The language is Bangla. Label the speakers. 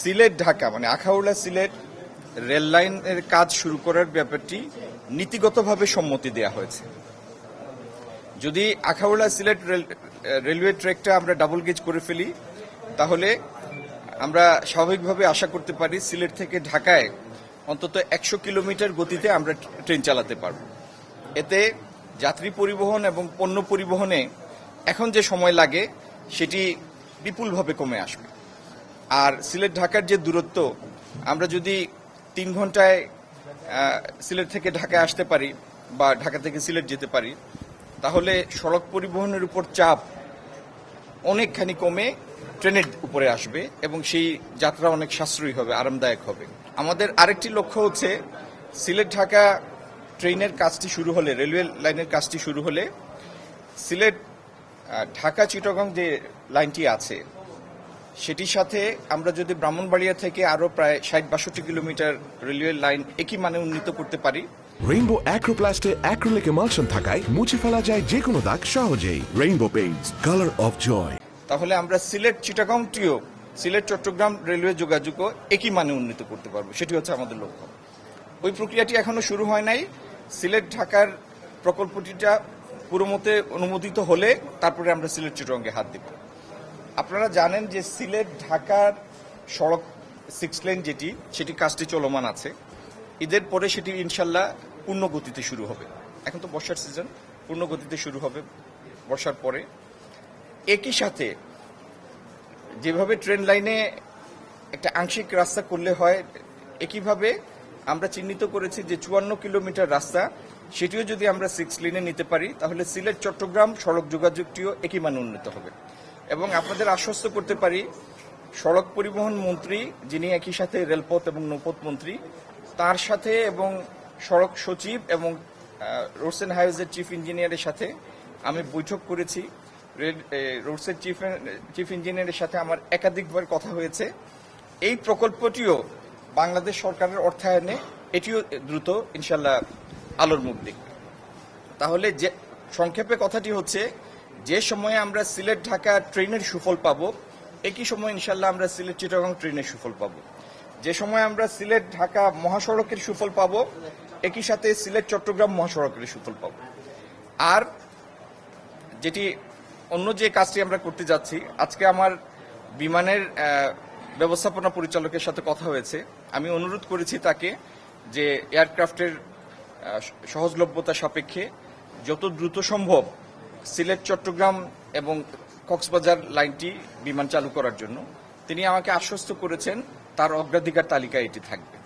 Speaker 1: সিলেট ঢাকা মানে আখাউড়া সিলেট রেল লাইনের কাজ শুরু করার ব্যাপারটি নীতিগতভাবে সম্মতি দেওয়া হয়েছে। যদি আখাউড়া সিলেট রেলওয়ে ট্র্যাকটা আমরা ডাবল গেজ করে ফেলি, তাহলে আমরা স্বাভাবিকভাবে আশা করতে পারি সিলেট থেকে ঢাকায় অন্তত 100 কিলোমিটার গতিতে আমরা ট্রেন চালাতে পারব। এতে যাত্রী পরিবহন এবং পণ্য পরিবহনে এখন যে সময় লাগে সেটি বিপুলভাবে কমে আসবে। আর সিলেট ঢাকার যে দূরত্ব, আমরা যদি 3 ঘন্টায় সিলেট থেকে ঢাকায় আসতে পারি বা ঢাকা থেকে সিলেট যেতে পারি, তাহলে সড়ক পরিবহনের উপর চাপ অনেকখানি কমে ট্রেনের উপরে আসবে এবং সেই যাত্রা অনেক সাশ্রয়ী হবে, আরামদায়ক হবে। আমাদের আরেকটি লক্ষ্য হচ্ছে সিলেট ঢাকা ট্রেনের কাজটি শুরু হলে, রেলওয়ে লাইনের কাজটি শুরু হলে সিলেট ঢাকা চিটাগং যে লাইনটি আছে সেটির সাথে আমরা যদি ব্রাহ্মণবাড়িয়া থেকে আরো প্রায় 60-62 কিলোমিটার রেলওয়ে লাইন একই মানে উন্নীত করতে পারি।
Speaker 2: রেইনবো অ্যাক্রোপ্লাস্টে অ্যাক্রিলিক এমালশন থাকায় মুছে ফেলা যায় যে কোনো দাগ সহজেই। Rainbow paints, colour of joy.
Speaker 1: তাহলে আমরা সিলেট চিটাগংটিও, সিলেট চট্টগ্রাম রেলওয়ে যোগাযোগও একই মানে উন্নীত করতে পারবো, সেটি হচ্ছে আমাদের লক্ষ্য। ওই প্রক্রিয়াটি এখনো শুরু হয় নাই। সিলেট ঢাকার প্রকল্পটিটা পুরোমতে অনুমোদিত হলে তারপরে আমরা সিলেট চিটাগংয়ে হাত দিব। আপনারা জানেন যে সিলেট ঢাকার সড়ক 6 লেন যেটি, সেটি কাজটি চলমান আছে। ঈদের পরে সেটি ইনশাল্লাহ পূর্ণ গতিতে শুরু হবে। এখন তো বর্ষার সিজন, পূর্ণ গতিতে শুরু হবে বর্ষার পরে। একই সাথে যেভাবে ট্রেন লাইনে একটা আংশিক রাস্তা করলে হয়, একইভাবে আমরা চিহ্নিত করেছি যে 54 কিলোমিটার রাস্তা, সেটিও যদি আমরা 6 লেনে নিতে পারি, তাহলে সিলেট চট্টগ্রাম সড়ক যোগাযোগটিও একই মানে উন্নীত হবে। এবং আপনাদের আশ্বস্ত করতে পারি, সড়ক পরিবহন মন্ত্রী, যিনি একই সাথে রেলপথ এবং নৌপথ মন্ত্রী, তার সাথে এবং সড়ক সচিব এবং রোডস অ্যান্ড হাইওয়েজের চিফ ইঞ্জিনিয়ারের সাথে আমি বৈঠক করেছি। রোডসের চিফ ইঞ্জিনিয়ারের সাথে আমার একাধিকবার কথা হয়েছে। এই প্রকল্পটিও বাংলাদেশ সরকারের অর্থায়নে এটিও দ্রুত ইনশাল্লাহ আলোর মুখ দেখবে। তাহলে যে সংক্ষেপে কথাটি হচ্ছে, যে সময়ে আমরা সিলেট ঢাকা ট্রেনের সুফল পাবো, একই সময় ইনশাল্লাহ আমরা সিলেট চিটাগং ট্রেনের সুফল পাবো। যে সময় আমরা সিলেট ঢাকা মহাসড়কের সুফল পাবো, একই সাথে সিলেট চট্টগ্রাম মহাসড়কের সুফল পাবো। আর যেটি অন্য যে কাজটি আমরা করতে যাচ্ছি, আজকে আমার বিমানের ব্যবস্থাপনা পরিচালকের সাথে কথা হয়েছে। আমি অনুরোধ করেছি তাকে যে এয়ারক্রাফটের সহজলভ্যতা সাপেক্ষে যত দ্রুত সম্ভব সিলেট চট্টগ্রাম এবং কক্সবাজার লাইনটি বিমান চালু করার জন্য। তিনি আমাকে আশ্বস্ত করেছেন তার অগ্রাধিকার তালিকায় এটি থাকবে।